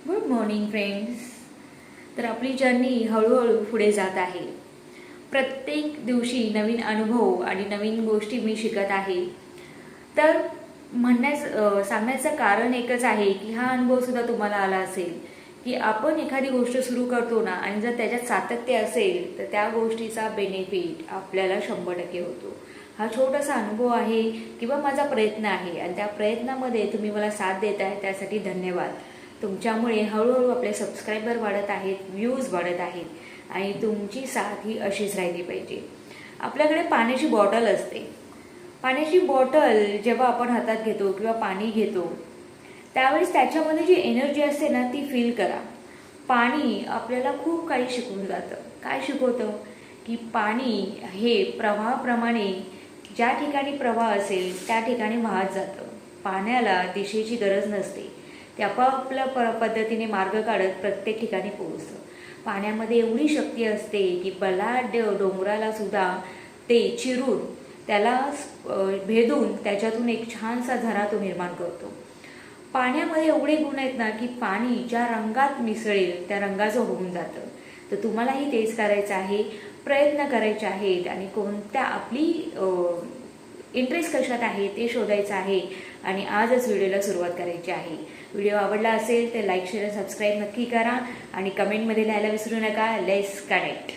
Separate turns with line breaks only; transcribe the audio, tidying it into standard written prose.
Good morning friends. तर आपली journey हळूहळू पुढे जात आहे. प्रत्येक दिवशी नवीन अनुभव आणि नवीन गोष्टी मी शिकत आहे. तर सांगण्याचं कारण एकच आहे की हा अनुभव सुद्धा तुम्हाला आला असेल की आपण एखादी गोष्ट सुरू करतो ना, आणि जर त्याच्यात सातत्य असेल तर त्या गोष्टीचा बेनिफिट आपल्याला 100% होतो. हा छोटासा अनुभव आहे किंवा माझा प्रयत्न आहे, आणि त्या प्रयत्नामध्ये तुम्ही मला साथ देत आहे त्यासाठी धन्यवाद. तुमच्यामुळे हळूहळू आपले सबस्क्रायबर वाढत आहेत, व्ह्यूज वाढत आहेत, आणि तुमची साथ ही अशीच राहिली पाहिजे. आपल्याकडे पाण्याची बॉटल असते. पाण्याची बॉटल जेव्हा आपण हातात घेतो किंवा पाणी घेतो त्यावेळेस त्याच्यामध्ये जी एनर्जी असते ना ती फील करा. पाणी आपल्याला खूप काही शिकवून जातं. काय शिकवतं की पाणी हे प्रवाहाप्रमाणे ज्या ठिकाणी प्रवाह असेल त्या ठिकाणी वाहत जातं. पाण्याला दिशेची गरज नसते. ते आपापल्या पद्धतीने मार्ग काढत प्रत्येक ठिकाणी पोहोचतं. पाण्यामध्ये एवढी शक्ती असते की बलाढ्य डोंगराला सुद्धा ते चिरून त्याला भेदून त्याच्यातून एक छानसा झरा तो निर्माण करतो. पाण्यामध्ये एवढे गुण आहेत ना की पाणी ज्या रंगात मिसळेल त्या रंगाचं होऊन जातं. तर तुम्हालाही तेच करायचं आहे, प्रयत्न करायचे आहेत, आणि कोणत्या आपली इंटरेस्ट कशात आहे ते शोधायचं आहे, आणि आजच व्हिडिओला सुरुवात करायची आहे. व्हिडिओ आवडला असेल तर लाईक, शेअर, सबस्क्राईब नक्की करा, आणि कमेंटमध्ये लिहायला विसरू नका. Let's connect.